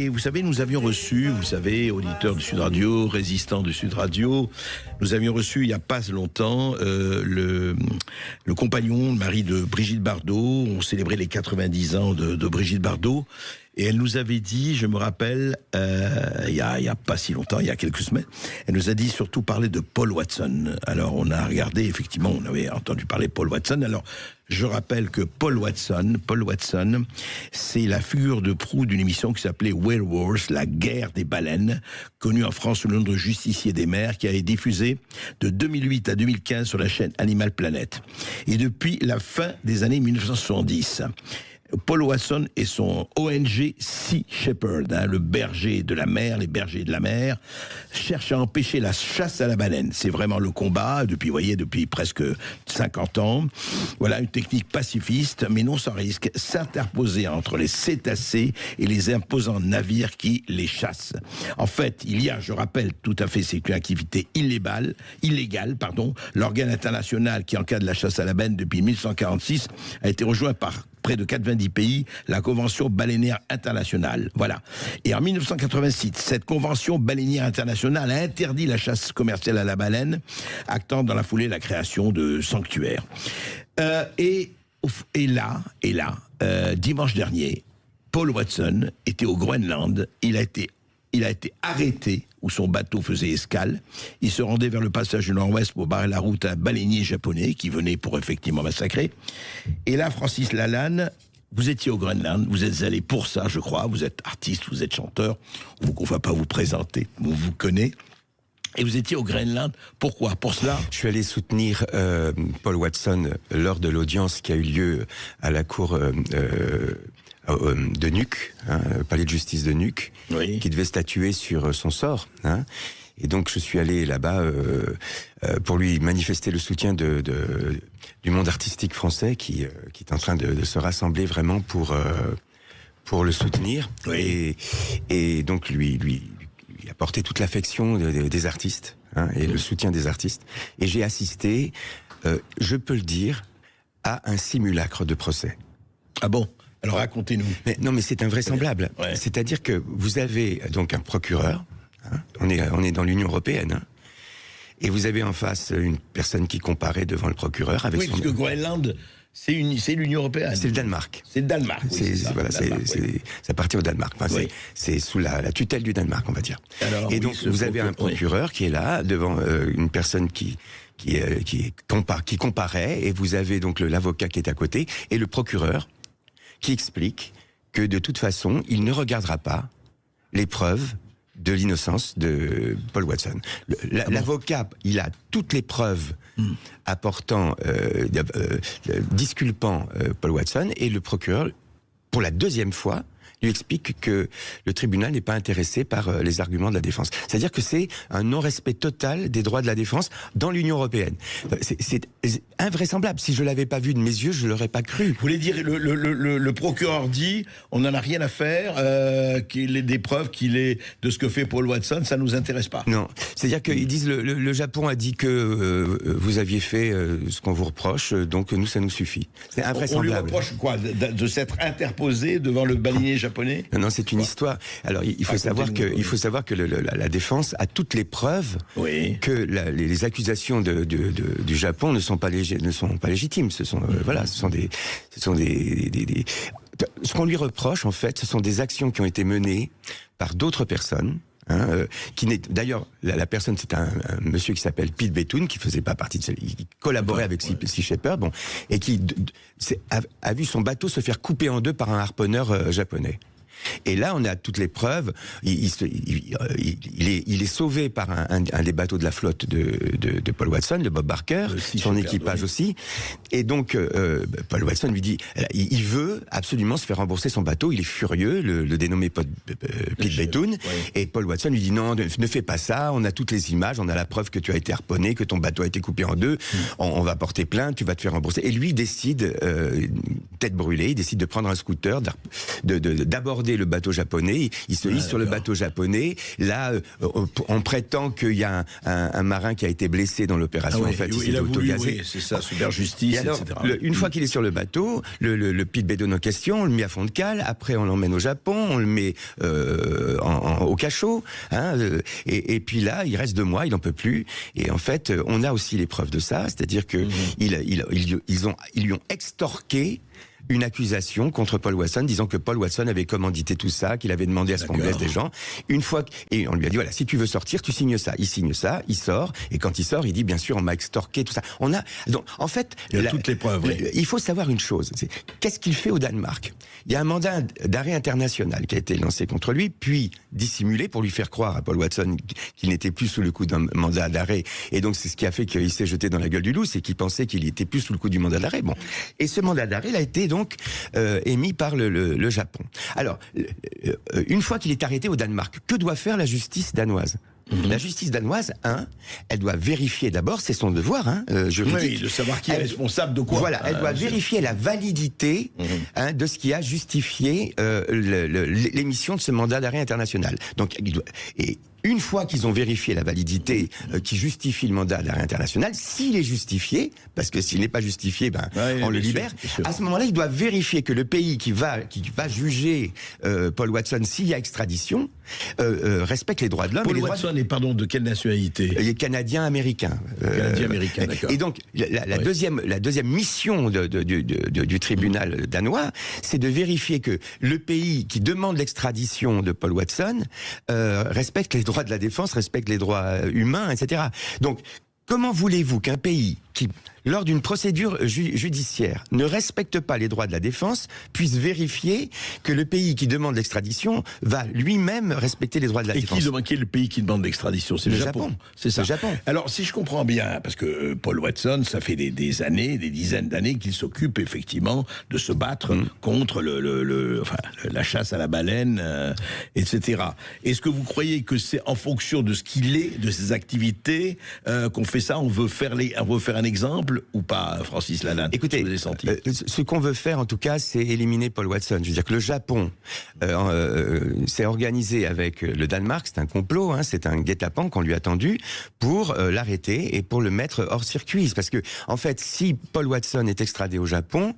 Et vous savez, nous avions reçu, vous savez, auditeurs de Sud Radio, résistants de Sud Radio, nous avions reçu il n'y a pas longtemps le compagnon, le mari de Brigitte Bardot. On célébrait les 90 ans de Brigitte Bardot. Et elle nous avait dit, je me rappelle, il y a pas si longtemps, il y a quelques semaines, elle nous a dit surtout parler de Paul Watson. Alors on a regardé, effectivement, on avait entendu parler de Paul Watson. Alors je rappelle que Paul Watson, c'est la figure de proue d'une émission qui s'appelait Whale Wars, la guerre des baleines, connue en France sous le nom de Justicier des mers, qui a été diffusée de 2008 à 2015 sur la chaîne Animal Planet. Et depuis la fin des années 1970, Paul Watson et son ONG Sea Shepherd, le berger de la mer, les bergers de la mer, cherchent à empêcher la chasse à la baleine. C'est vraiment le combat depuis presque 50 ans. Voilà, une technique pacifiste, mais non sans risque, s'interposer entre les cétacés et les imposants navires qui les chassent. En fait, je rappelle tout à fait, c'est une activité illégale, l'organe international qui encadre la chasse à la baleine depuis 1946 a été rejoint par près de 90 pays, la Convention baleinière internationale. Voilà. Et en 1986, cette Convention baleinière internationale a interdit la chasse commerciale à la baleine, actant dans la foulée la création de sanctuaires. Et là, dimanche dernier, Paul Watson était au Groenland. Il a été arrêté où son bateau faisait escale. Il se rendait vers le passage du Nord-Ouest pour barrer la route à un baleinier japonais qui venait pour effectivement massacrer. Et là, Francis Lalanne, vous étiez au Groenland, vous êtes allé pour ça, je crois. Vous êtes artiste, vous êtes chanteur. On ne va pas vous présenter, on vous connaît. Et vous étiez au Groenland, pourquoi? Pour cela? Je suis allé soutenir Paul Watson lors de l'audience qui a eu lieu à la cour de Nuuk, le palais de justice de Nuuk, oui, qui devait statuer sur son sort. Et donc je suis allé là-bas pour lui manifester le soutien du monde artistique français qui est en train de se rassembler vraiment pour le soutenir. Oui. Et donc lui apporter toute l'affection des artistes et le soutien des artistes. Et j'ai assisté, je peux le dire, à un simulacre de procès. Ah bon? Alors racontez-nous. Mais c'est invraisemblable. Ouais. C'est-à-dire que vous avez donc un procureur, on est dans l'Union européenne, et vous avez en face une personne qui comparait devant le procureur avec parce que Groenland, c'est l'Union européenne. C'est le Danemark. C'est le Danemark. Oui, ça appartient au Danemark. Enfin, oui. C'est sous la tutelle du Danemark, on va dire. Alors, et donc vous avez un procureur qui est là devant une personne qui comparait, et vous avez donc l'avocat qui est à côté et le procureur qui explique que de toute façon, il ne regardera pas les preuves de l'innocence de Paul Watson. L'avocat, il a toutes les preuves apportant, disculpant Paul Watson, et le procureur, pour la deuxième fois, lui explique que le tribunal n'est pas intéressé par les arguments de la défense. C'est-à-dire que c'est un non-respect total des droits de la défense dans l'Union européenne. C'est invraisemblable. Si je l'avais pas vu de mes yeux, je l'aurais pas cru. Vous voulez dire, le procureur dit, on n'en a rien à faire, qu'il ait des preuves de ce que fait Paul Watson, ça nous intéresse pas. Non. C'est-à-dire qu'ils disent, le Japon a dit que vous aviez fait ce qu'on vous reproche, donc nous, ça nous suffit. C'est invraisemblable. On lui reproche quoi? De s'être interposé devant le baleinier japonais? Non, c'est une histoire. Alors, il faut savoir que la défense a toutes les preuves que les accusations du Japon ne sont pas légitimes. Ce sont ce qu'on lui reproche, en fait, ce sont des actions qui ont été menées par d'autres personnes. D'ailleurs, la personne, c'est un monsieur qui s'appelle Pete Betoon, qui faisait pas partie de qui collaborait avec Sea Shepherd, et qui a vu son bateau se faire couper en deux par un harponneur japonais. Et là, on a toutes les preuves. Il est sauvé par un des bateaux de la flotte de Paul Watson, de Bob Barker, son équipage aussi. Et donc, Paul Watson lui dit, il veut absolument se faire rembourser son bateau. Il est furieux, le dénommé Pete Betoon. Et Paul Watson lui dit, non, ne fais pas ça. On a toutes les images, on a la preuve que tu as été harponné, que ton bateau a été coupé en deux. On va porter plainte, tu vas te faire rembourser. Et lui décide, tête brûlée, il décide de prendre un scooter, d'aborder aborder le bateau japonais, il se hisse sur le bateau japonais, là, on prétend qu'il y a un marin qui a été blessé dans l'opération, en fait, il s'est autogazé. Oui, c'est ça, super justice, alors, etc. Une fois qu'il est sur le bateau, le Pete Bedone en question, on le met à fond de cale, après on l'emmène au Japon, on le met au cachot, hein, et puis là, il reste 2 mois, il n'en peut plus, et en fait, on a aussi les preuves de ça, c'est-à-dire que ils lui ont extorqué une accusation contre Paul Watson, disant que Paul Watson avait commandité tout ça, qu'il avait demandé à ce qu'on blesse des gens. Et on lui a dit, voilà, si tu veux sortir, tu signes ça. Il signe ça, il sort, et quand il sort, il dit, bien sûr, on m'a extorqué, tout ça. Donc, en fait, il y a toutes les preuves. Oui. Il faut savoir une chose, qu'est-ce qu'il fait au Danemark? Il y a un mandat d'arrêt international qui a été lancé contre lui, puis dissimulé pour lui faire croire à Paul Watson qu'il n'était plus sous le coup d'un mandat d'arrêt. Et donc, c'est ce qui a fait qu'il s'est jeté dans la gueule du loup, c'est qu'il pensait qu'il était plus sous le coup du mandat d'arrêt. Bon. Et ce mandat d'arrêt, il a été donc émis par le Japon. Alors, une fois qu'il est arrêté au Danemark, que doit faire la justice danoise? La justice danoise, elle doit vérifier d'abord, c'est son devoir juridique. Oui, de savoir qui est responsable de quoi. Voilà, elle doit vérifier la validité de ce qui a justifié l'émission de ce mandat d'arrêt international. Donc, une fois qu'ils ont vérifié la validité qui justifie le mandat d'arrêt international, s'il est justifié, parce que s'il n'est pas justifié, on le libère. À ce moment-là, ils doivent vérifier que le pays qui va juger Paul Watson s'il y a extradition respecte les droits de l'homme. Paul Watson est, pardon, de quelle nationalité? Il est canadien-américain. Canadien-américain, d'accord. Et donc, la deuxième mission du tribunal danois, c'est de vérifier que le pays qui demande l'extradition de Paul Watson respecte les droits de la défense, respecte les droits humains, etc. Donc, comment voulez-vous qu'un pays qui, lors d'une procédure judiciaire, ne respecte pas les droits de la défense, puisse vérifier que le pays qui demande l'extradition va lui-même respecter les droits de la défense? Et qui est le pays qui demande l'extradition? C'est le Japon. C'est ça. Le Japon. Alors, si je comprends bien, parce que Paul Watson, ça fait des années, des dizaines d'années qu'il s'occupe effectivement de se battre contre la chasse à la baleine, etc. Est-ce que vous croyez que c'est en fonction de ce qu'il est, de ses activités, qu'on fait ça? On veut faire un exemple ou pas, Francis Lalanne? Écoutez, ce qu'on veut faire en tout cas, c'est éliminer Paul Watson. Je veux dire que le Japon s'est organisé avec le Danemark, c'est un complot, c'est un guet-apens qu'on lui a tendu pour l'arrêter et pour le mettre hors circuit. Parce que, en fait, si Paul Watson est extradé au Japon,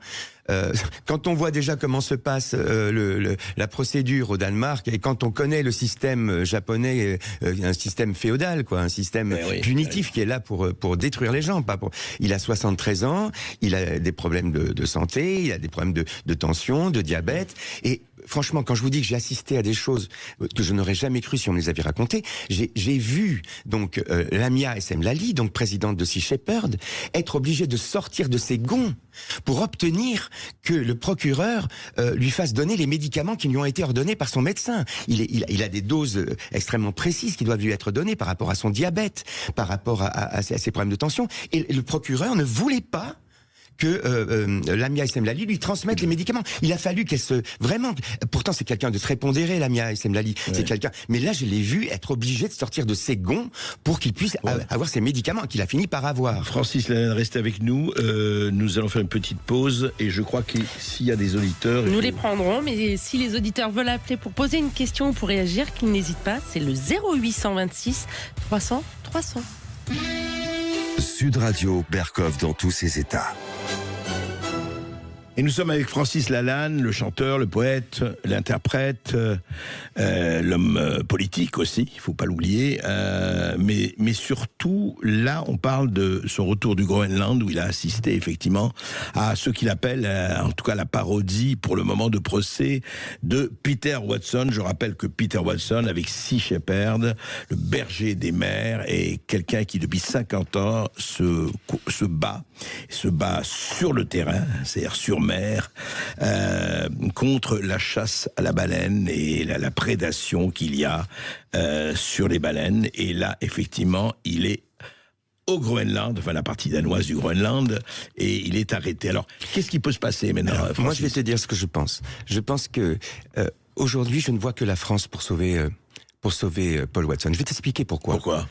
quand on voit déjà comment se passe la procédure au Danemark, et quand on connaît le système japonais, un système féodal, un système punitif qui est là pour détruire les gens. Il a 73 ans, il a des problèmes de santé, il a des problèmes de tension, de diabète, et franchement, quand je vous dis que j'ai assisté à des choses que je n'aurais jamais cru si on me les avait racontées, j'ai vu donc Lamia Essemlali, donc présidente de Sea Shepherd, être obligée de sortir de ses gonds pour obtenir que le procureur lui fasse donner les médicaments qui lui ont été ordonnés par son médecin. Il a des doses extrêmement précises qui doivent lui être données par rapport à son diabète, par rapport à ses problèmes de tension, et le procureur ne voulait pas que Lamia Essemlali lui transmette les médicaments. Il a fallu qu'elle vraiment, pourtant c'est quelqu'un de très pondéré, Lamia Essemlali, c'est quelqu'un, mais là je l'ai vu être obligé de sortir de ses gonds pour qu'il puisse avoir ses médicaments qu'il a fini par avoir. Francis Lalanne, restez avec nous, nous allons faire une petite pause, et je crois que s'il y a des auditeurs... Nous les prendrons, mais si les auditeurs veulent appeler pour poser une question ou pour réagir, qu'ils n'hésitent pas, c'est le 0826 300 300. Sud Radio, Berkov dans tous ses états. Et nous sommes avec Francis Lalanne, le chanteur, le poète, l'interprète, l'homme politique aussi, il ne faut pas l'oublier. Mais surtout, là, on parle de son retour du Groenland, où il a assisté effectivement à ce qu'il appelle, en tout cas la parodie pour le moment de procès de Peter Watson. Je rappelle que Peter Watson, avec Sea Shepherd, le berger des mers, est quelqu'un qui depuis 50 ans se bat sur le terrain, c'est-à-dire sur mer, contre la chasse à la baleine et la prédation qu'il y a sur les baleines. Et là, effectivement, il est au Groenland, enfin la partie danoise du Groenland, et il est arrêté. Alors, qu'est-ce qui peut se passer maintenant, Francis? Moi, je vais te dire ce que je pense. Je pense que aujourd'hui, je ne vois que la France pour sauver pour sauver Paul Watson. Je vais t'expliquer pourquoi. Pourquoi?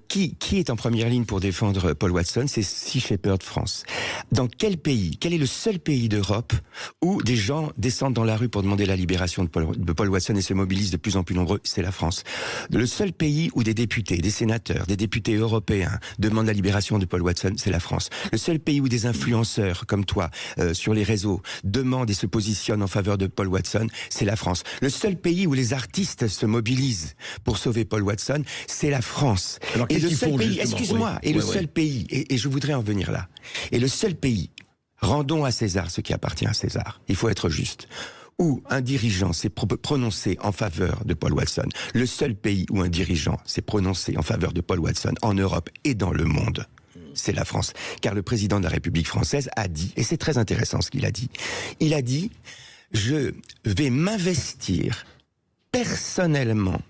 Qui est en première ligne pour défendre Paul Watson? C'est Sea Shepherd France. Dans quel pays, quel est le seul pays d'Europe où des gens descendent dans la rue pour demander la libération de Paul Watson et se mobilisent de plus en plus nombreux? C'est la France. Le seul pays où des députés, des sénateurs, des députés européens demandent la libération de Paul Watson, c'est la France. Le seul pays où des influenceurs comme toi sur les réseaux demandent et se positionnent en faveur de Paul Watson, c'est la France. Le seul pays où les artistes se mobilisent pour sauver Paul Watson, c'est la France. Alors, et qu'est-ce le qu'ils seul font, pays, justement? excuse-moi, Oui. et le Ouais, seul pays, et je voudrais en venir là, et le seul pays, rendons à César ce qui appartient à César, il faut être juste, où un dirigeant s'est prononcé en faveur de Paul Watson, le seul pays où un dirigeant s'est prononcé en faveur de Paul Watson en Europe et dans le monde, c'est la France. Car le président de la République française a dit, et c'est très intéressant ce qu'il a dit, il a dit, je vais m'investir personnellement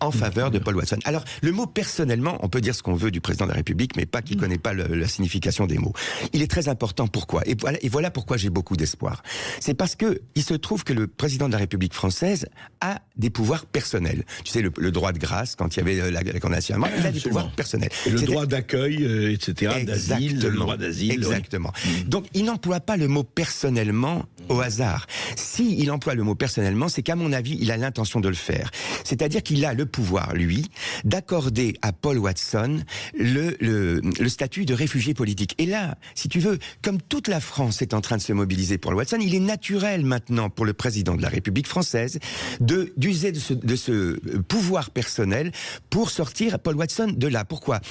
en faveur de Paul Watson. Alors, le mot personnellement, on peut dire ce qu'on veut du président de la République, mais pas qu'il connaît pas la signification des mots. Il est très important. Pourquoi? Et voilà pourquoi j'ai beaucoup d'espoir. C'est parce que il se trouve que le président de la République française a des pouvoirs personnels. Tu sais, le droit de grâce, quand il y avait la condamnation à mort, il a des pouvoirs personnels. Et le droit d'accueil, etc., d'asile, le droit d'asile. Exactement. Donc, il n'emploie pas le mot personnellement au hasard. Si il emploie le mot personnellement, c'est qu'à mon avis, il a l'intention de le faire. C'est-à-dire qu'il a le pouvoir, lui, d'accorder à Paul Watson le statut de réfugié politique. Et là, si tu veux, comme toute la France est en train de se mobiliser pour Watson, il est naturel maintenant pour le président de la République française d'user de ce pouvoir personnel pour sortir Paul Watson de là. Pourquoi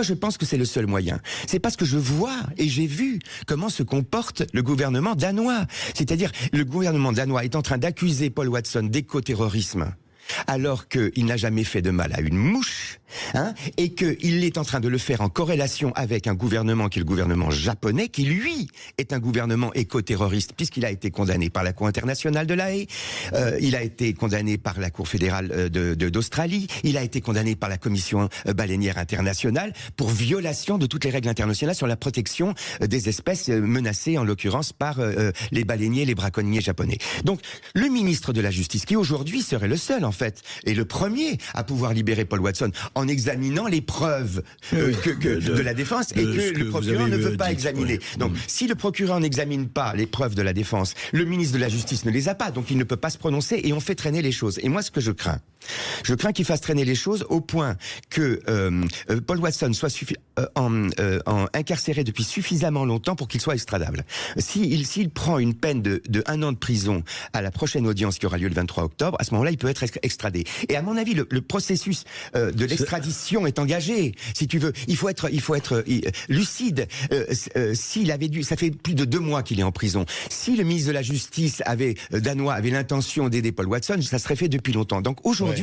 je pense que c'est le seul moyen? C'est parce que je vois et j'ai vu comment se comporte le gouvernement danois. C'est-à-dire, le gouvernement danois est en train d'accuser Paul Watson d'éco-terrorisme, alors qu'il n'a jamais fait de mal à une mouche, et qu'il est en train de le faire en corrélation avec un gouvernement qui est le gouvernement japonais, qui lui est un gouvernement éco-terroriste, puisqu'il a été condamné par la Cour internationale de La Haye, il a été condamné par la Cour fédérale d'Australie, il a été condamné par la Commission baleinière internationale pour violation de toutes les règles internationales sur la protection des espèces menacées, en l'occurrence par les baleiniers, les braconniers japonais. Donc, le ministre de la Justice, qui aujourd'hui serait le seul, en fait, et le premier à pouvoir libérer Paul Watson, en examinant les preuves de la défense, et que le procureur ne veut pas examiner. Donc, si le procureur n'examine pas les preuves de la défense, le ministre de la Justice ne les a pas, donc il ne peut pas se prononcer, et on fait traîner les choses. Et moi, ce que je crains qu'il fasse traîner les choses au point que Paul Watson soit incarcéré depuis suffisamment longtemps pour qu'il soit extradable. S'il prend une peine de 1 an de prison à la prochaine audience qui aura lieu le 23 octobre, à ce moment-là, il peut être extradé. Et à mon avis, le processus de l'extradition est engagé. Si tu veux, il faut être lucide. S'il avait dû, ça fait plus de 2 mois qu'il est en prison. Si le ministre de la Justice danois avait l'intention d'aider Paul Watson, ça serait fait depuis longtemps. Donc aujourd'hui,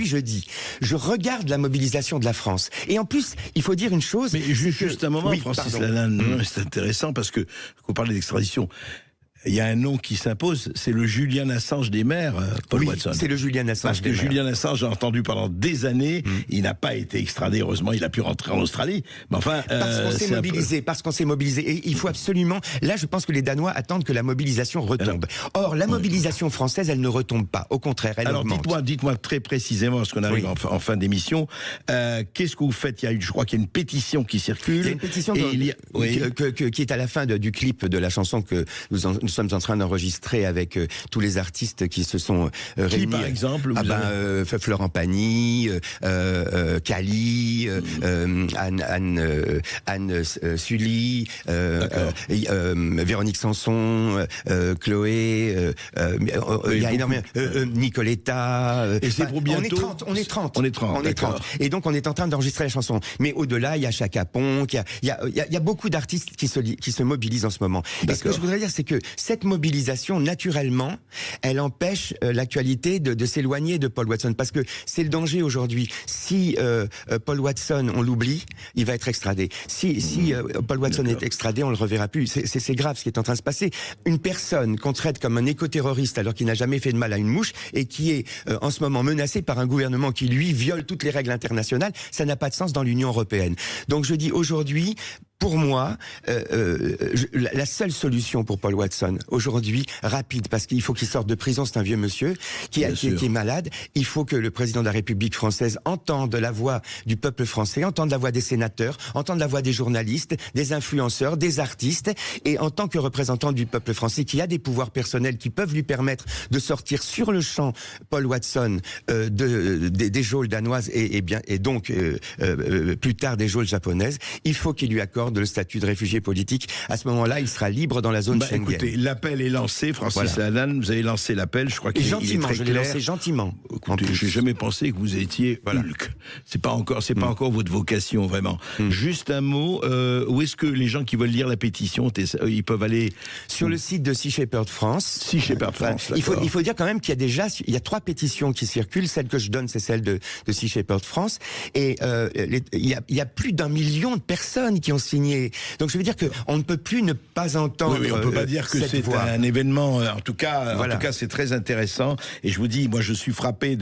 je regarde la mobilisation de la France. Et en plus, il faut dire une chose. Mais juste un moment, oui, Francis Lalanne, c'est intéressant parce que quand on parle d'extradition, il y a un nom qui s'impose, c'est le Julian Assange des mers, Paul Watson. C'est le Julian Assange des mers. Parce que Julian Assange, j'ai entendu pendant des années, il n'a pas été extradé, heureusement, il a pu rentrer en Australie. Mais enfin, parce qu'on s'est mobilisé. Et il faut absolument, là, je pense que les Danois attendent que la mobilisation retombe. Or, la mobilisation française, elle ne retombe pas. Au contraire, elle augmente. Alors, dites-moi très précisément, parce qu'on arrive en fin d'émission, qu'est-ce que vous faites? Je crois qu'il y a une pétition qui circule. Il y a une pétition qui est à la fin du clip de la chanson que nous sommes en train d'enregistrer avec tous les artistes qui se sont réunis. Qui, par exemple, Florent Pagny, Cali, Anne Sully, Véronique Sanson, Chloé, il y a énormément, Nicoletta. Et c'est pour bientôt. On est 30. Et donc on est en train d'enregistrer la chanson. Mais au-delà, il y a Chaka Ponk, il y a beaucoup d'artistes qui se mobilisent en ce moment. Et ce que je voudrais dire, c'est que cette mobilisation, naturellement, elle empêche l'actualité de s'éloigner de Paul Watson. Parce que c'est le danger aujourd'hui. Si Paul Watson, on l'oublie, il va être extradé. Si Paul Watson est extradé, on le reverra plus. C'est grave ce qui est en train de se passer. Une personne qu'on traite comme un éco-terroriste alors qu'il n'a jamais fait de mal à une mouche et qui est en ce moment menacé par un gouvernement qui, lui, viole toutes les règles internationales, ça n'a pas de sens dans l'Union européenne. Donc je dis aujourd'hui, pour moi, la seule solution pour Paul Watson, aujourd'hui, rapide, parce qu'il faut qu'il sorte de prison, c'est un vieux monsieur qui est malade, il faut que le président de la République française entende la voix du peuple français, entende la voix des sénateurs, entende la voix des journalistes, des influenceurs, des artistes, et en tant que représentant du peuple français qui a des pouvoirs personnels qui peuvent lui permettre de sortir sur le champ Paul Watson des geôles danoises et donc plus tard des geôles japonaises, il faut qu'il lui accorde le statut de réfugié politique. À ce moment-là, il sera libre dans la zone Schengen. Écoutez, l'appel est lancé, Francis Lalanne, vous avez lancé l'appel, je crois qu'il est très clair. Je l'ai lancé gentiment. Écoutez, j'ai jamais pensé que vous étiez Hulk. C'est pas encore votre vocation, vraiment. Juste un mot, où est-ce que les gens qui veulent lire la pétition, ils peuvent aller sur le site de Sea Shepherd France. Sea Shepherd France. Il faut dire quand même qu'il y a 3 pétitions qui circulent. Celle que je donne, c'est celle de Sea Shepherd France. Et il y a plus d'1 million de personnes qui ont signé. Donc je veux dire qu'on ne peut plus ne pas entendre. Oui, on peut pas dire que c'est un événement. En tout cas, c'est très intéressant. Et je vous dis, moi, je suis frappé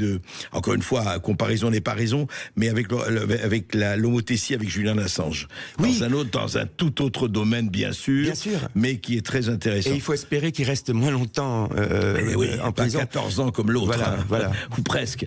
encore une fois, comparaison n'est pas raison, mais avec l'homothétie avec Julian Assange. Dans un tout autre domaine, bien sûr. Mais qui est très intéressant. Et il faut espérer qu'il reste moins longtemps en prison. Pas 14 ans comme l'autre, voilà. ou presque.